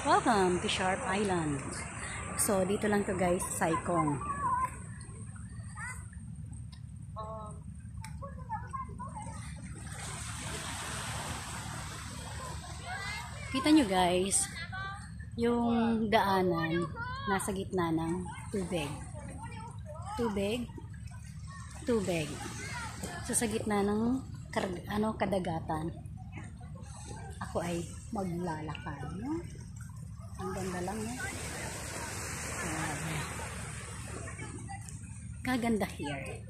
Welcome to Sharp Island. So, dito lang to guys, Saikong. Kita nyo guys, yung daanan nasa gitna ng tubig. Tubig. So, sa gitna ng kadagatan. Ako ay maglalakad. No? Ang ganda lang. No? Kaganda here.